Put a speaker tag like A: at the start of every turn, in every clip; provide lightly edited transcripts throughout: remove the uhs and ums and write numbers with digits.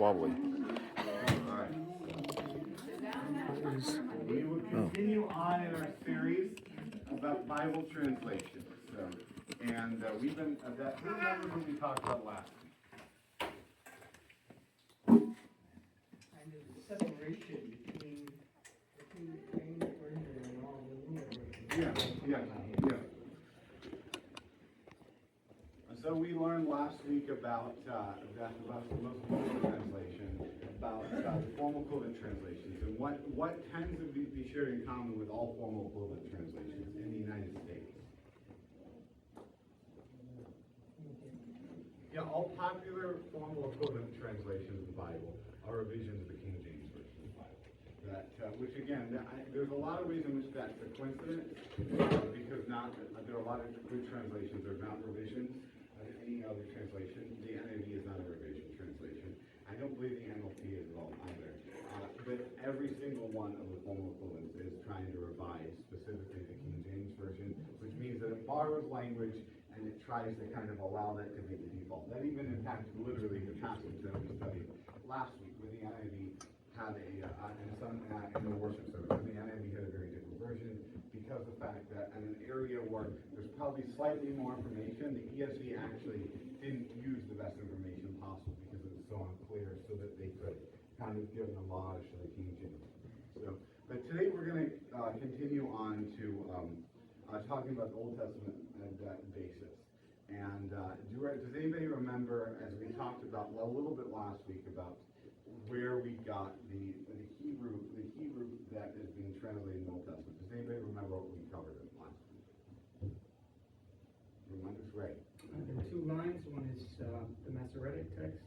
A: squabbly.
B: All right. We will continue on in our series about Bible translation. So, and we've been that. Who remembers what we talked about last week?
C: Kind of the separation between the King James version and all the newer versions.
B: Yeah. So we learned last week about the most formal translation, about formal equivalent translations, and what tends to be shared in common with all formal equivalent translations in the United States. Yeah, all popular formal equivalent translations of the Bible are revisions of the King James version of the Bible. Which again, there's a lot of reasons which that's a coincidence, because there are a lot of good translations that are not revisions. Any other translation, the NIV is not a revision translation. I don't believe the NLT is at all either. But every single one of the formal equivalents is trying to revise specifically the King James version, which means that it borrows language and it tries to kind of allow that to be the default. That even impacts literally the passage that we studied last week, where the NIV had in the worship service, the NIV had a very different version, because of the fact that in an area where there's probably slightly more information, the ESV actually didn't use the best information possible because it was so unclear, so that they could kind of give an homage to the King James. So, but today we're going to continue on to talking about the Old Testament basis. And does anybody remember, as we talked about a little bit last week, about where we got the Hebrew that is being translated in the Old Testament? Does anybody remember what we covered in last week? Remind us, Ray.
C: There are two lines. One is the Masoretic text,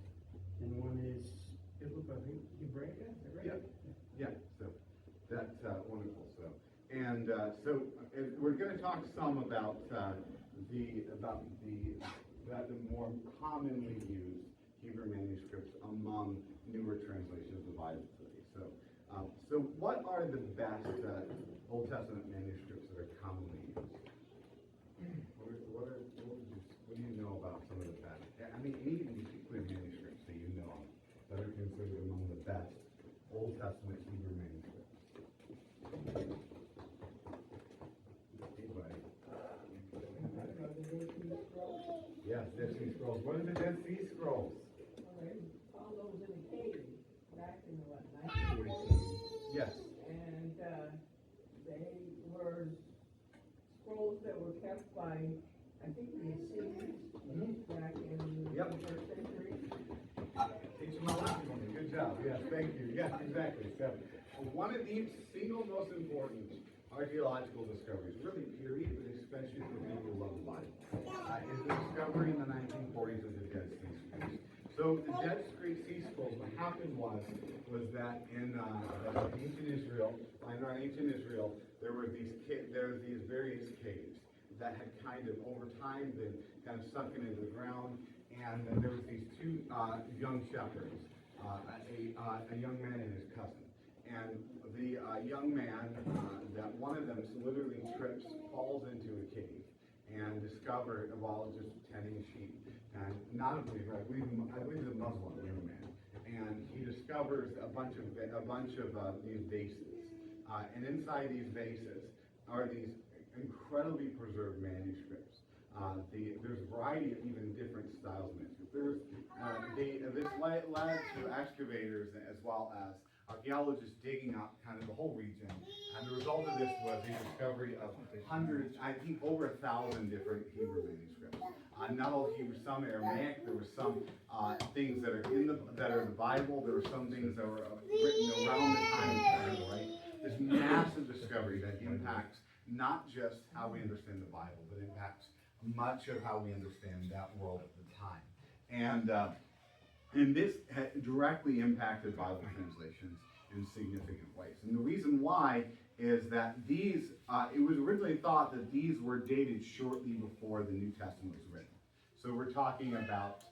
C: and one is Biblical Hebraic. Is that right?
B: Yeah. So that's wonderful. So we're going to talk some about the more commonly used Hebrew manuscripts among newer translations of the Bible today. So what are the best Old Testament manuscripts that are commonly used? What do you know about some of the best? I mean, any particular manuscripts that you know that are considered among the best Old Testament Hebrew manuscripts? Anybody? Yes, Dead Sea Scrolls. What are the Dead Sea Scrolls?
D: All those in the cave back in the 1940s.
B: Yes.
D: And they were scrolls that were kept by, I think, the Assyrians back in the first century.
B: Teach them a lesson. Good job. Yes, thank you. Yes, exactly. So, one of the single most important archaeological discoveries, really period, but especially for people who love the Bible, is the discovery in the 1940s of the Dead Sea Scrolls. So the Dead Sea Scrolls, what happened was that in ancient Israel, there were these various caves that had kind of over time been kind of sunken into the ground, and then there was these two young shepherds, a young man and his cousin. And the young man, that one of them literally trips, falls into a cave, and discovered while just tending sheep, and not a believer, I believe he's a Muslim young man, and he discovers a bunch of these vases, and inside these vases are these incredibly preserved manuscripts. There's a variety of even different styles of manuscripts. This led to excavators as well as archaeologists digging up kind of the whole region, and the result of this was the discovery of hundreds, I think over 1,000 different Hebrew manuscripts. Not all Hebrew, some Aramaic. There were some things that are in the Bible. There were some things that were written around the time of the Bible. Right? This massive discovery that impacts not just how we understand the Bible, but impacts much of how we understand that world at the time. And this directly impacted Bible translations in significant ways. And the reason why is that it was originally thought that these were dated shortly before the New Testament was written. So we're talking about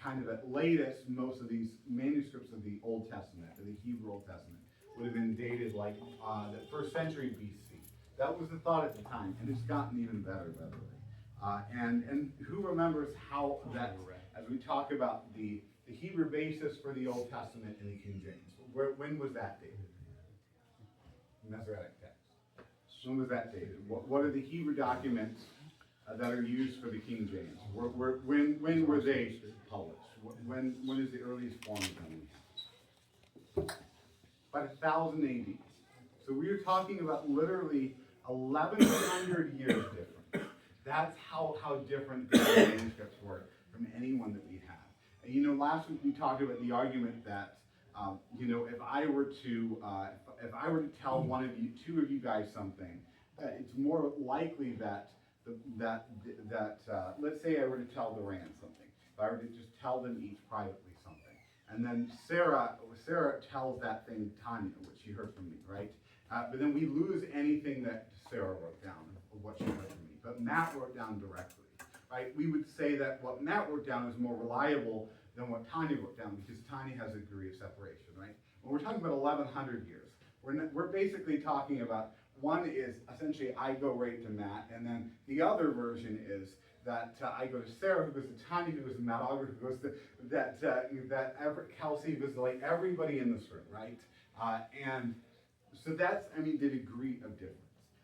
B: kind of at latest, most of these manuscripts of the Old Testament, of the Hebrew Old Testament, would have been dated like the first century BC. That was the thought at the time, and it's gotten even better, by the way. And who remembers how that, as we talk about the the Hebrew basis for the Old Testament in the King James. When was that dated? Masoretic text. When was that dated? What are the Hebrew documents that are used for the King James? When were they published? When is the earliest form of them? About 1000 AD. So we are talking about literally 1100 years different. That's how different the manuscripts were from any one that we have. And you know, last week we talked about the argument that you know, if I were to tell one of you, two of you guys something, it's more likely that let's say I were to tell Duran something. If I were to just tell them each privately something, and then Sarah tells that thing to Tanya, what she heard from me, right? But then we lose anything that Sarah wrote down of what she heard from me. But Matt wrote down directly, right? We would say that what Matt wrote down is more reliable than what Tanya wrote down, because Tanya has a degree of separation, right? When we're talking about 1100 years, we're basically talking about, one is essentially I go right to Matt, and then the other version is that I go to Sarah, who goes to Tanya, who goes to Matt Auger, who goes to Kelsey, who goes to like everybody in this room, right? And so that's, I mean, the degree of difference.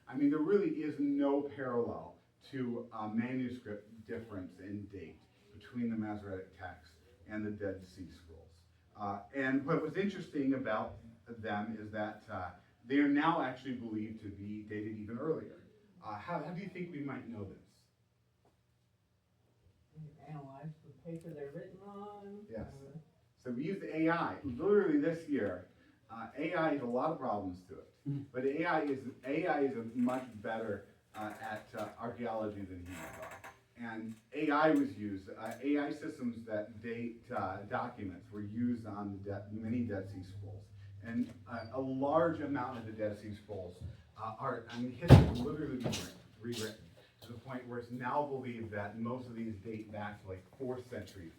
B: I mean, there really is no parallel to manuscript difference in date between the Masoretic text and the Dead Sea Scrolls. And what was interesting about them is that they are now actually believed to be dated even earlier. How do you think we might know this?
D: Analyze the paper they're written on.
B: Yes. So we used AI. Literally this year, AI has a lot of problems to it, but AI is a much better at archaeology than humans are. And AI was used. AI systems that date documents were used on many Dead Sea Scrolls, and a large amount of the Dead Sea Scrolls history is literally being rewritten to the point where it's now believed that most of these date back to like 4th century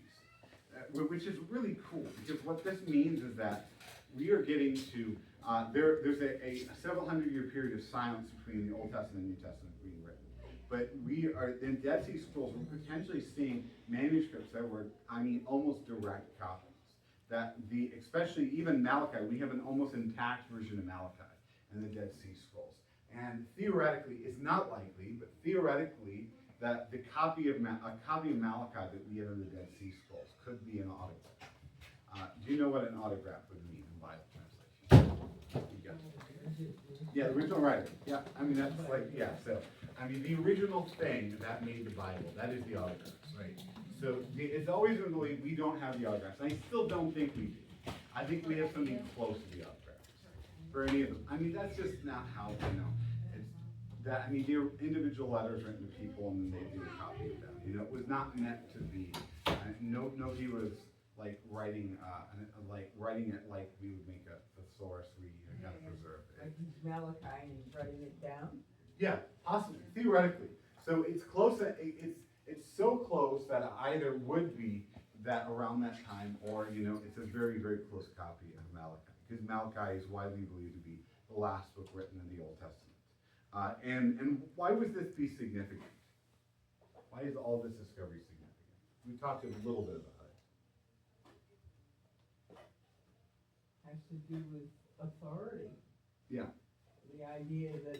B: BC, which is really cool, because what this means is that we are getting to, there's a several hundred year period of silence between the Old Testament and New Testament being written. But we are, in Dead Sea Scrolls, we're potentially seeing manuscripts that were, I mean, almost direct copies. That especially even Malachi, we have an almost intact version of Malachi in the Dead Sea Scrolls. And theoretically, it's not likely, but theoretically, that a copy of Malachi that we have in the Dead Sea Scrolls could be an autograph. Do you know what an autograph would mean in Bible translation? You got it. Yeah, the original writer. Yeah, I mean, that's like, yeah, so, I mean, the original thing that made the Bible, that is the autographs, right? So it's always been believed we don't have the autographs. And I still don't think we do. I think we have something close to the autographs for any of them. I mean, that's just not how, you know, it's that, I mean, they're individual letters written to people and then they do a copy of them. You know, it was not meant to be, nobody was like writing it like we would make a thesaurus we kind of preserve it.
D: Like he's Malachi and he's writing it down?
B: Yeah, possibly, theoretically. So it's close, it's so close that it either would be that around that time, or, you know, it's a very, very close copy of Malachi, because Malachi is widely believed to be the last book written in the Old Testament. And why would this be significant? Why is all this discovery significant? We talked a little bit about it.
D: Has to do with authority.
B: Yeah.
D: The idea that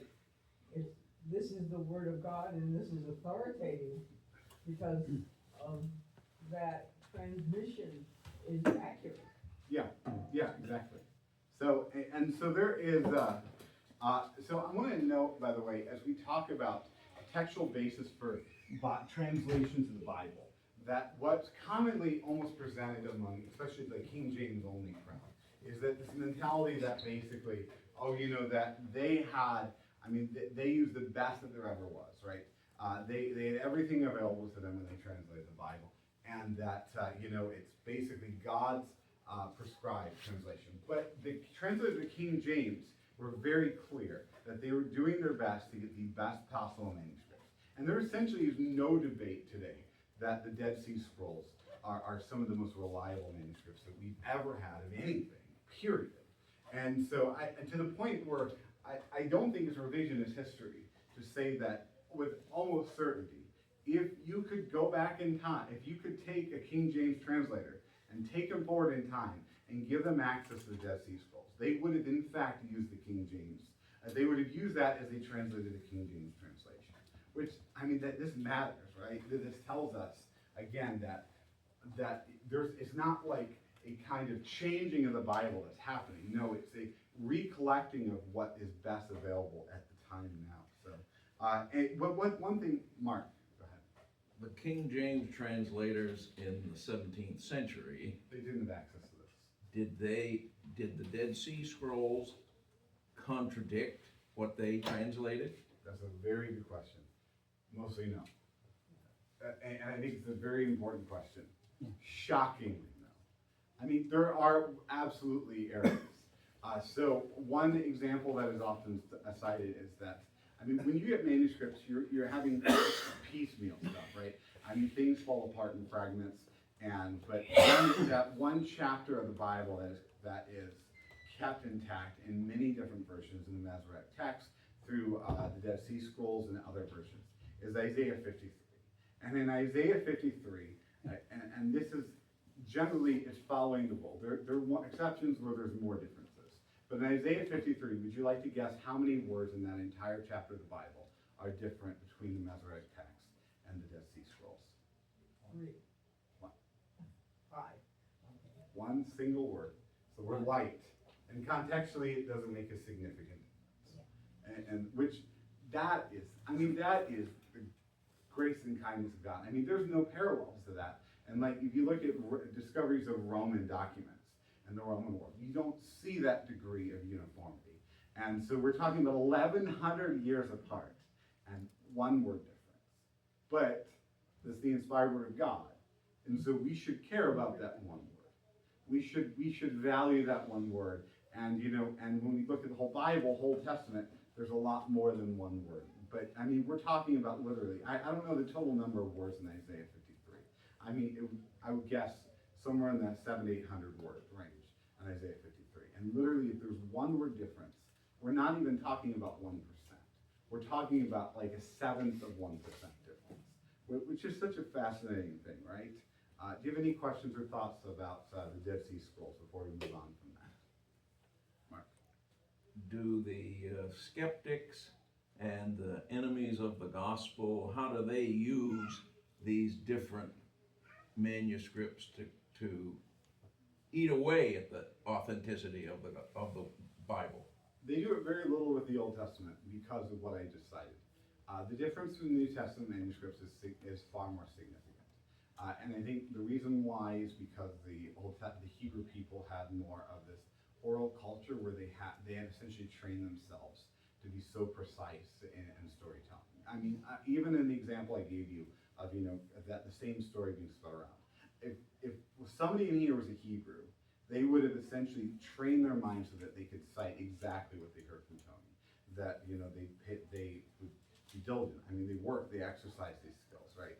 D: this is the word of God and this is authoritative because of that transmission is accurate.
B: Yeah, exactly. So, and so there is, so I want to note, by the way, as we talk about textual basis for translations of the Bible, that what's commonly almost presented among, especially the King James only crowd, is that this mentality that basically, oh, you know, that they had, I mean, they used the best that there ever was, right? They had everything available to them when they translated the Bible, and that, you know, it's basically God's prescribed translation. But the translators of King James were very clear that they were doing their best to get the best possible manuscripts. And there essentially is no debate today that the Dead Sea Scrolls are some of the most reliable manuscripts that we've ever had of anything, period. And so, to the point where I don't think it's revisionist history to say that with almost certainty, if you could go back in time, if you could take a King James translator and take them forward in time and give them access to the Dead Sea Scrolls. They would have in fact used the King James. They would have used that as they translated the King James translation. Which, I mean, that this matters, right? This tells us, again, that it's not like a kind of changing of the Bible that's happening. No, it's a recollecting of what is best available at the time now. So, one thing, Mark, go ahead.
A: The King James translators in the 17th century,
B: They didn't have access to this.
A: did the Dead Sea Scrolls contradict what they translated?
B: That's a very good question. Mostly no. And I think it's a very important question. Shockingly no. I mean, there are absolutely errors. So one example that is often cited is that, I mean, when you get manuscripts, you're having piecemeal stuff, right? I mean, things fall apart in fragments, but that one chapter of the Bible that is kept intact in many different versions in the Masoretic text through the Dead Sea Scrolls and other versions is Isaiah 53. And in Isaiah 53, and this is generally it's following the rule. There are exceptions where there's more differences. But in Isaiah 53, would you like to guess how many words in that entire chapter of the Bible are different between the Masoretic text and the Dead Sea Scrolls?
D: 3.
B: One.
D: 5.
B: One single word. So we're light. And contextually, it doesn't make a significant difference. And which that is the grace and kindness of God. I mean, there's no parallels to that. And like, if you look at discoveries of Roman documents and the Roman world, you don't see that degree of uniformity. And so we're talking about 1,100 years apart and one word difference. But this is the inspired word of God. And so we should care about that one word. We should value that one word. And and when we look at the whole Bible, whole Testament, there's a lot more than one word. But I mean, we're talking about literally, I don't know the total number of words in Isaiah 53. I mean, I would guess somewhere in that 700 to 800 word range in Isaiah 53. And literally, if there's one word difference, we're not even talking about 1%. We're talking about like a 1/7 of 1% difference, which is such a fascinating thing, right? Do you have any questions or thoughts about the Dead Sea Scrolls before we move on from that? Mark?
A: Do the skeptics and the enemies of the gospel, how do they use these different manuscripts to eat away at the authenticity of the Bible?
B: They do it very little with the Old Testament because of what I just cited. The difference in the New Testament manuscripts is far more significant. And I think the reason why is because the Hebrew people had more of this oral culture where they had essentially trained themselves to be so precise in storytelling. I mean, even in the example I gave you of that the same story being spun around. If somebody in here was a Hebrew, they would have essentially trained their minds so that they could cite exactly what they heard from Tony. That they would be diligent. I mean, they exercise these skills, right?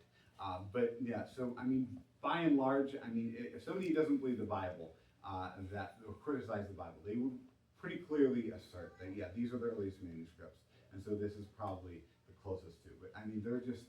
B: But yeah, so I mean, by and large, I mean, if somebody doesn't believe the Bible, or criticize the Bible, they would pretty clearly assert that these are the earliest manuscripts, and so this is probably the closest to. But I mean, they're just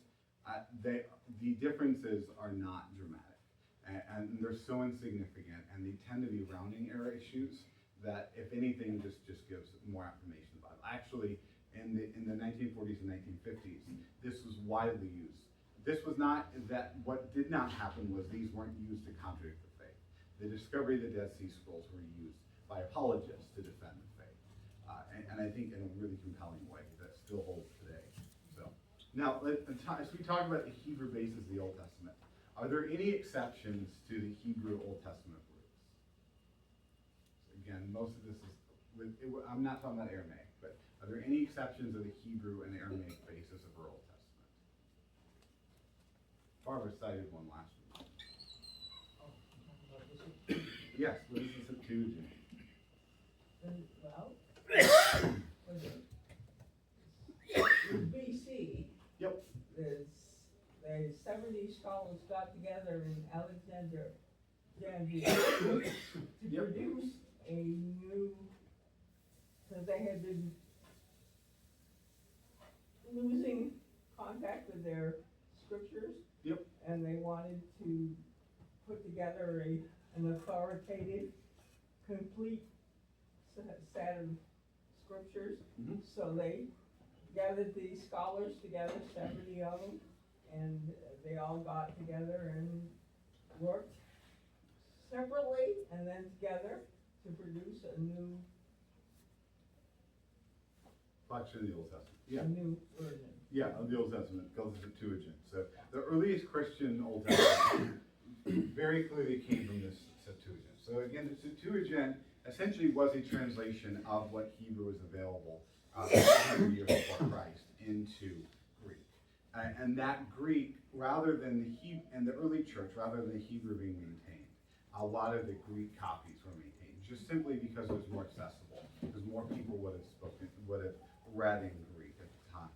B: the differences are not dramatic, and they're so insignificant, and they tend to be rounding error issues that, if anything, just gives more affirmation of the Bible. Actually, in the 1940s and 1950s, this was widely used. This was not that. What did not happen was these weren't used to contradict the faith. The discovery of the Dead Sea Scrolls were used by apologists to defend the faith, and I think in a really compelling way that still holds today. So now, as we talk about the Hebrew basis of the Old Testament, are there any exceptions to the Hebrew Old Testament roots? So again, most of this is I'm not talking about Aramaic, but are there any exceptions of the Hebrew and Aramaic basis of our Old Testament? Barbara cited one last week.
D: Oh, you're talking about this one?
B: Yes, what is the Septuagint?
D: Well, was it BC?
B: Yep.
D: The 70 scholars got together in Alexandria to produce a new, because they had been losing contact with their scriptures.
B: Yep.
D: And they wanted to put together a an authoritative, complete set of scriptures.
B: Mhm.
D: So they gathered these scholars together, 70 of them, and they all got together and worked separately and then together to produce a new
B: Collection of the Old Testament. Yeah.
D: a new version.
B: Yeah, of the Old Testament, called the Septuagint. So the earliest Christian Old Testament very clearly came from this Septuagint. So again, the Septuagint essentially was a translation of what Hebrew was available 100 years before Christ into Greek. And that Greek, rather than the early church, rather than the Hebrew being maintained, a lot of the Greek copies were maintained, just simply because it was more accessible, because more people would have read in Greek at the time.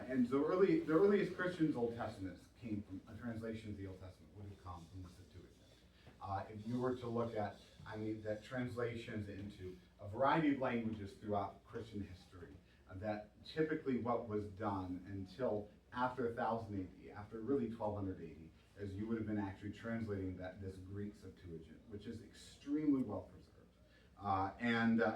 B: And so the earliest Christians' Old Testaments came from a translation of the Old Testament would have come from the Septuagint. If you were to look at, that translations into a variety of languages throughout Christian history, that typically what was done until after 1000 AD, after really 1200 AD, is you would have been actually translating this Greek Septuagint, which is extremely well preserved.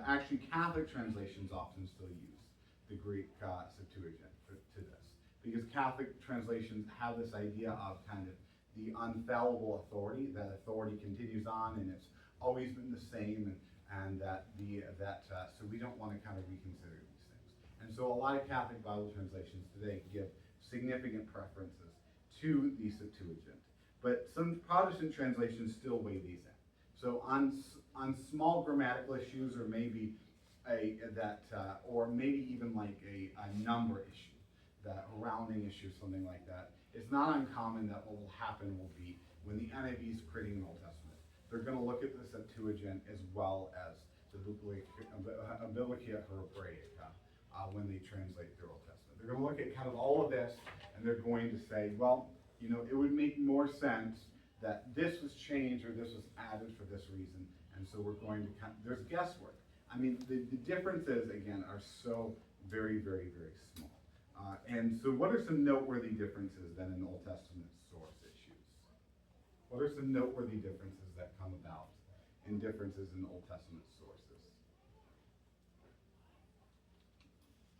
B: Actually Catholic translations often still use the Greek Septuagint to this, because Catholic translations have this idea of kind of the unfallible authority. That authority continues on, and it's always been the same, and so we don't want to kind of reconsider these things. And so a lot of Catholic Bible translations today give significant preferences to the Septuagint, but some Protestant translations still weigh these in. So on small grammatical issues, or maybe or maybe even like a number issue, that a rounding issue, something like that, it's not uncommon that what will happen will be when the NIV is creating an Old Testament, they're going to look at the Septuagint as well as the Biblica Hebraica when they translate their Old Testament. They're going to look at kind of all of this, and they're going to say, well, it would make more sense that this was changed or this was added for this reason, and so we're going to there's guesswork. The differences, again, are so very, very, very small. And so what are some noteworthy differences then in Old Testament source issues? What are some noteworthy differences that come about in differences in Old Testament sources?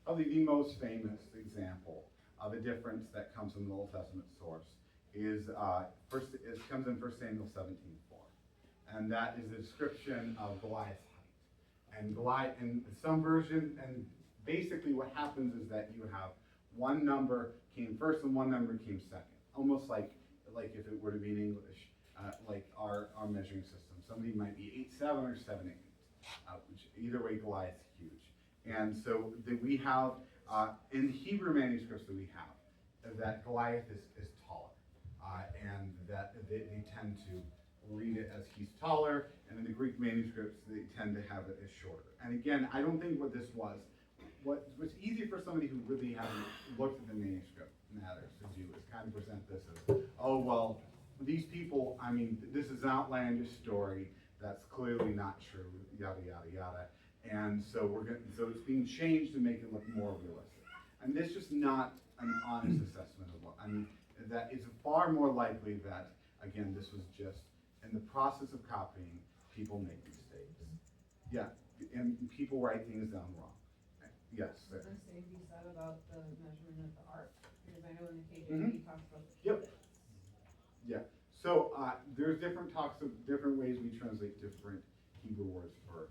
B: Probably the most famous example of a difference that comes from the Old Testament source is it comes in 1 Samuel 17:4, and that is a description of Goliath's height. And Goliath, in some version, and basically what happens is that you have one number came first and one number came second, almost like if it were to be in English, like our measuring system. Somebody might be 8'7" or 7'8", which either way Goliath's huge. And so we have in the Hebrew manuscripts that we have that Goliath is taller, and that they tend to read it as he's taller, and in the Greek manuscripts they tend to have it as shorter. And again, I don't think what this was. What's easy for somebody who really hasn't looked at the manuscript matters to do is kind of present this as, oh well, these people, this is an outlandish story that's clearly not true, yada yada yada, and so so it's being changed to make it look more realistic. And this is just not an honest assessment of what that it's far more likely that, again, this was just in the process of copying, people make mistakes. Yeah, and people write things down wrong. Yes, sir.
E: Was there same be said about the measurement of the ark? Because I know in the KJV
B: Mhm.
E: talks about the
B: Yep.
E: cubits.
B: Yeah. So there's different talks of different ways we translate different Hebrew words for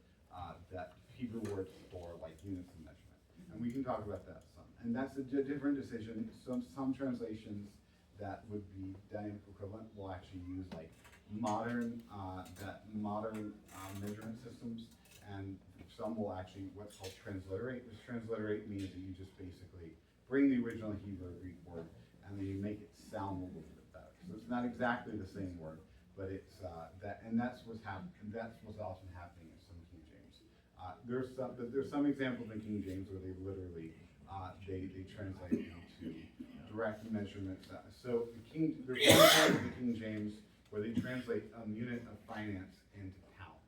B: like units of measurement, and we can talk about that some. And that's a different decision. Some translations that would be dynamic equivalent will actually use like modern measurement systems, and some will actually what's called transliterate. Which transliterate means that you just basically bring the original Hebrew or Greek word and then you make it sound a little bit better. So it's not exactly the same word, but it's that's what's often happening in some King James. There's some examples in King James where they literally they translate into direct measurements. So there's one part of the King James where they translate a unit of finance into pounds,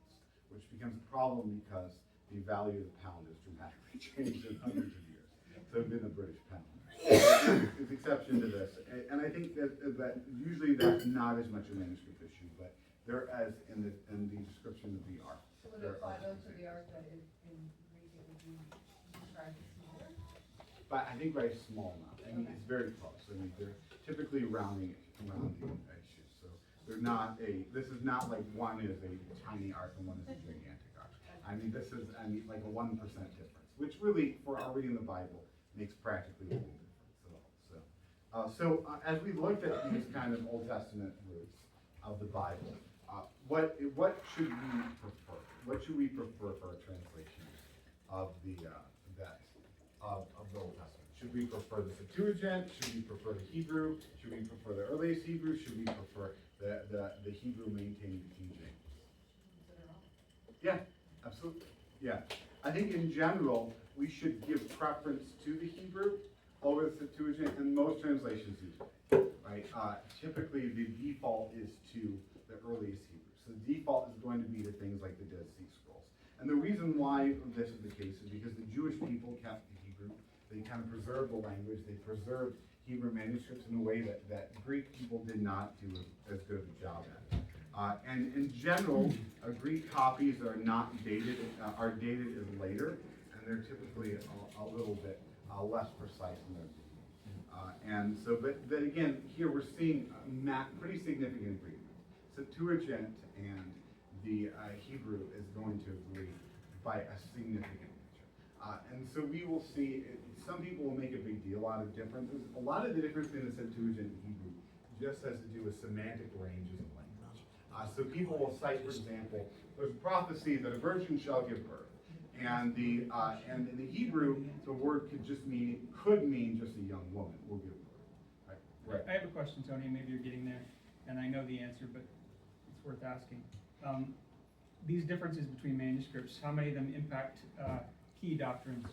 B: which becomes a problem because the value of the pound has dramatically changed in hundreds of years. So it's been the British pound. There's an exception to this, and I think that usually that's not as much a manuscript issue, but They're as in the description of the ark.
E: So would it apply though to the ark that is in Greek, it would be described as smaller?
B: But I think very small now. I mean, it's very close. I mean, they're typically rounding edges. So they're not this is not like one is a tiny ark and one is a gigantic ark. I mean, this is, like a 1% difference, which really, for our reading the Bible, makes practically no difference at all. So as we looked at these kind of Old Testament roots of the Bible, what should we prefer? What should we prefer for a translation of the Old Testament? Should we prefer the Septuagint? Should we prefer the Hebrew? Should we prefer the earliest Hebrew? Should we prefer the Hebrew maintaining the King James?
E: Consider all.
B: Yeah, absolutely. Yeah. I think in general, we should give preference to the Hebrew over the Septuagint, and most translations do, right? Typically, the default is to the earliest Hebrew. So the default is going to be to things like the Dead Sea Scrolls. And the reason why this is the case is because the Jewish people kept the Hebrew. They kind of preserved the language. They preserved Hebrew manuscripts in a way that Greek people did not do as good of a job at. And in general, Greek copies are not dated, are dated as later, and they're typically a little bit less precise in their dating. And so, but again, here we're seeing pretty significant agreement. Septuagint and the Hebrew is going to agree by a significant measure. And so we will see, some people will make a big deal out of differences. A lot of the difference in the Septuagint and Hebrew just has to do with semantic ranges of language. So people will cite, for example, there's a prophecy that a virgin shall give birth. And in the Hebrew, the word could mean just a young woman will give birth. Right.
F: I have a question, Tony, maybe you're getting there, and I know the answer, but it's worth asking. These differences between manuscripts, how many of them impact key doctrines?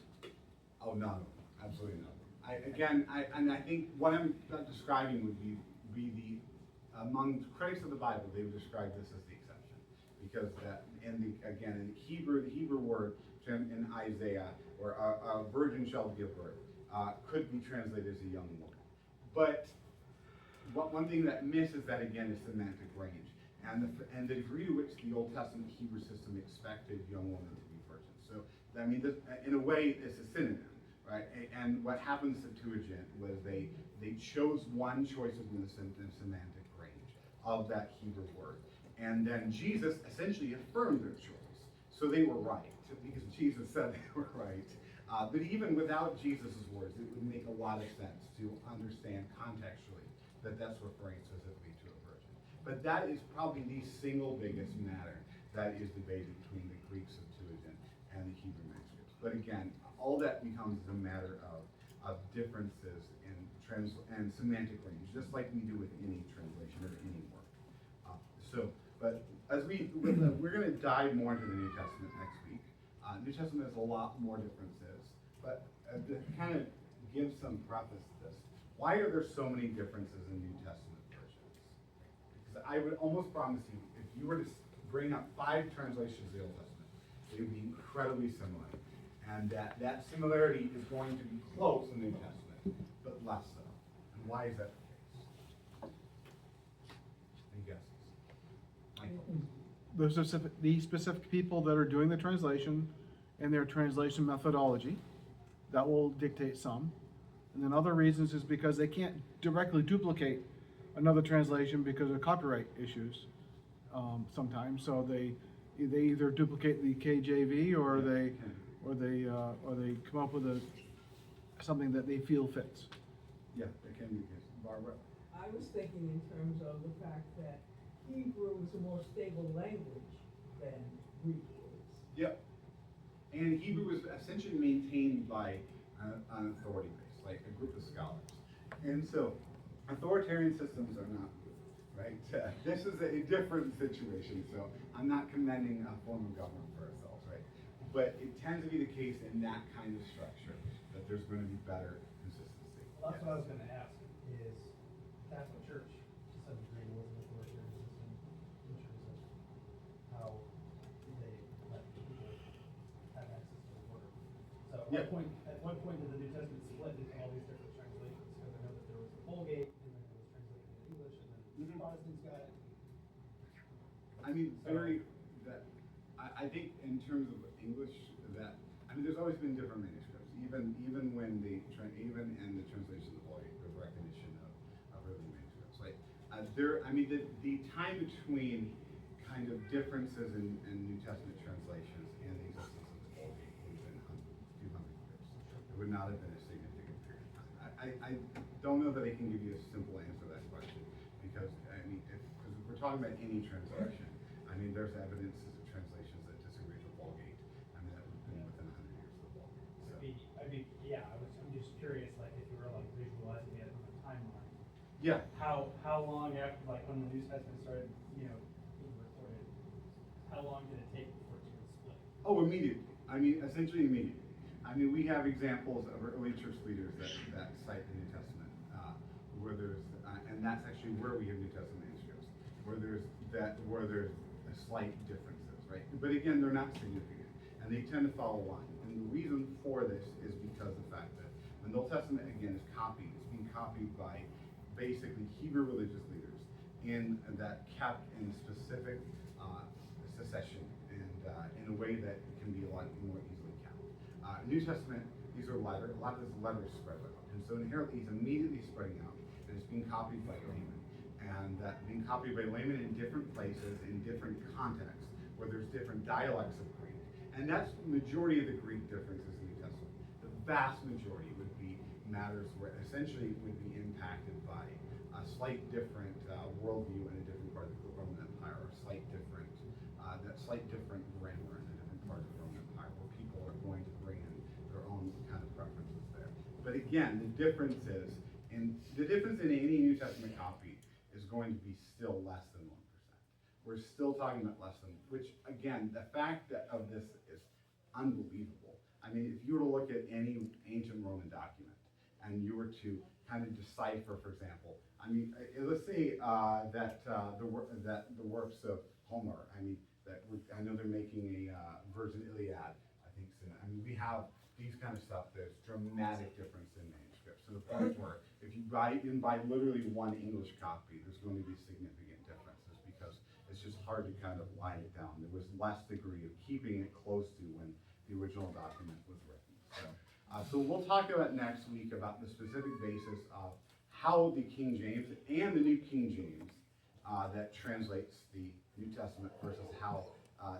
B: Oh, none of them. Absolutely none. I think what I'm describing would be among critics of the Bible, they would describe this as the exception, because in the Hebrew word in Isaiah, or a virgin shall give birth, could be translated as a young woman. But one thing that misses that again is semantic range, and the degree to which the Old Testament Hebrew system expected young women to be virgins. So I mean, in a way, it's a synonym. Right, and what happened to Septuagint was they chose one choice within the semantic range of that Hebrew word, and then Jesus essentially affirmed their choice. So they were right because Jesus said they were right. But even without Jesus' words, it would make a lot of sense to understand contextually that that's referring specifically to a virgin. But that is probably the single biggest matter that is debated between the Greek Septuagint and the Hebrew manuscripts. But again, all that becomes a matter of differences in semantic range, just like we do with any translation of any work. But as we're going to dive more into the New Testament next week. New Testament has a lot more differences, but to kind of give some preface to this, why are there so many differences in New Testament versions? Because I would almost promise you, if you were to bring up 5 translations of the Old Testament, they would be incredibly similar. And that similarity is going to be close in the New Testament, but less so. And why is that the case? Any guesses? Michael?
G: The specific people that are doing the translation and their translation methodology, that will dictate some. And then other reasons is because they can't directly duplicate another translation because of copyright issues sometimes. So they either duplicate the KJV or they come up with something that they feel fits.
B: Yeah, that can be the case. Barbara?
D: I was thinking in terms of the fact that Hebrew is a more stable language than Greek is.
B: Yep. And Hebrew is essentially maintained by an authority base, like a group of scholars. And so, authoritarian systems are not good, right? This is a different situation, so I'm not commending a form of government for ourselves, right? But it tends to be the case in that kind of structure that there's going to be better consistency.
H: Well, that's what I was going to ask, is Catholic Church, to some degree, was an authoritarian system in terms of how they let people have access to the Word. So at one point did the New Testament split into all these different translations? Because I know that there was the Vulgate, and then it was translated into English, and then Protestants got it.
B: I mean, I think in terms of English, there's always been different manuscripts, even when even in the translation of the Vulgate, there's recognition of early manuscripts. Like, the time between kind of differences in New Testament translations and the existence of the Vulgate would have been a few hundred years. It would not have been a significant period of time. I don't know that I can give you a simple answer to that question, because if we're talking about any translation, there's evidences of translations that disagree with the Vulgate. That would have been within 100 years of the Vulgate. So.
H: I'm just curious, like, if you were like visualizing it on a timeline.
B: Yeah.
H: How long after, like, when the New Testament started, being recorded, how long did it take before it was split?
B: Oh, immediately. Essentially immediately. We have examples of early church leaders that cite the New Testament, where there's, and that's actually where we have New Testament manuscripts, where there's a slight differences, right? But again, they're not significant, and they tend to follow line. And the reason for this is because of the fact that when the Old Testament again is copied, it's being copied by basically Hebrew religious leaders that kept in specific succession and in a way that can be a lot more easily kept. New Testament, these are letters. A lot of this letter is spread out, and so inherently he's immediately spreading out, and it's being copied by laymen, and being copied by laymen in different places, in different contexts, where there's different dialects of Greek, and that's the majority of the Greek differences in the New Testament. The vast majority would be matters where essentially would be impacted by a slight different worldview in a different part of the Roman Empire, or slight different grammar in a different part of the Roman Empire, where people are going to bring in their own kind of preferences there. But again, the difference in any New Testament copy is going to be still less than 1%. We're still talking about less than, which again, the fact of this is unbelievable. If you were to look at any ancient Roman document and you were to kind of decipher, for example, let's say that the works of Homer, I know they're making a version Iliad, I think soon. We have these kind of stuff. There's dramatic difference in manuscripts, to the point where if you buy literally one English copy, there's going to be significant differences, because it's just hard to kind of line it down. There was less degree of keeping it close to when the original document was written. So we'll talk about next week about the specific basis of how the King James and the New King James that translates the New Testament versus how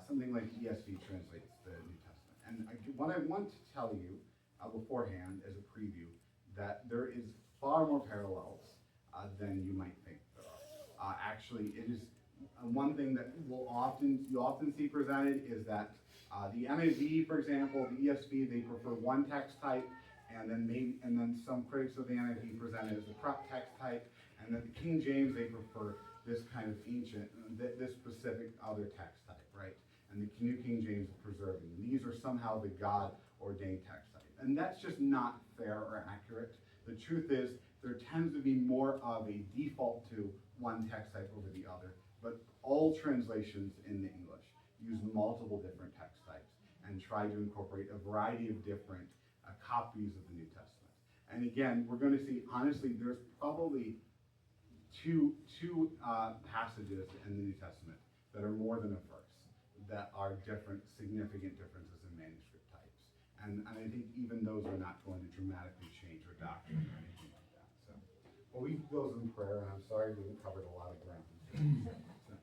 B: something like ESV translates the New Testament. And what I want to tell you beforehand as a preview, that there is far more parallels than you might think there are. Actually, it is one thing that you'll often see presented is that the NIV, for example, the ESV, they prefer one text type, and then some critics of the NIV present it as a prep text type, and then the King James, they prefer this kind of ancient, this specific other text type, right? And the New King James is preserving. These are somehow the God-ordained text type. And that's just not fair or accurate. The truth is, there tends to be more of a default to one text type over the other, but all translations in the English use multiple different text types and try to incorporate a variety of different copies of the New Testament. And again, we're going to see, honestly, there's probably two passages in the New Testament that are more than a verse, that are significant differences in manuscript types. And I think even those are not going to dramatically change our doctrine or anything like that. So, well, we close in prayer, and I'm sorry we haven't covered a lot of ground. So,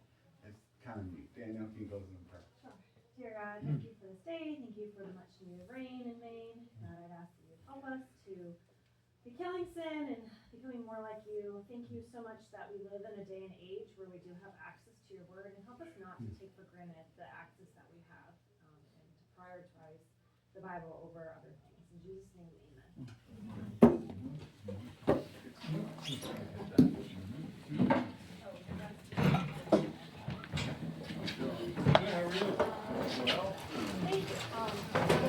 B: it's kind of neat. Daniel, can you close in prayer?
I: Sure. Dear God, thank you for this day. Thank you for the much needed rain in Maine. I'd ask that you help us to be killing sin and becoming more like you. Thank you so much that we live in a day and age where we do have access to your word, and help us not to take for granted the access that we have, and to prioritize the Bible over other things. In Jesus' name, amen.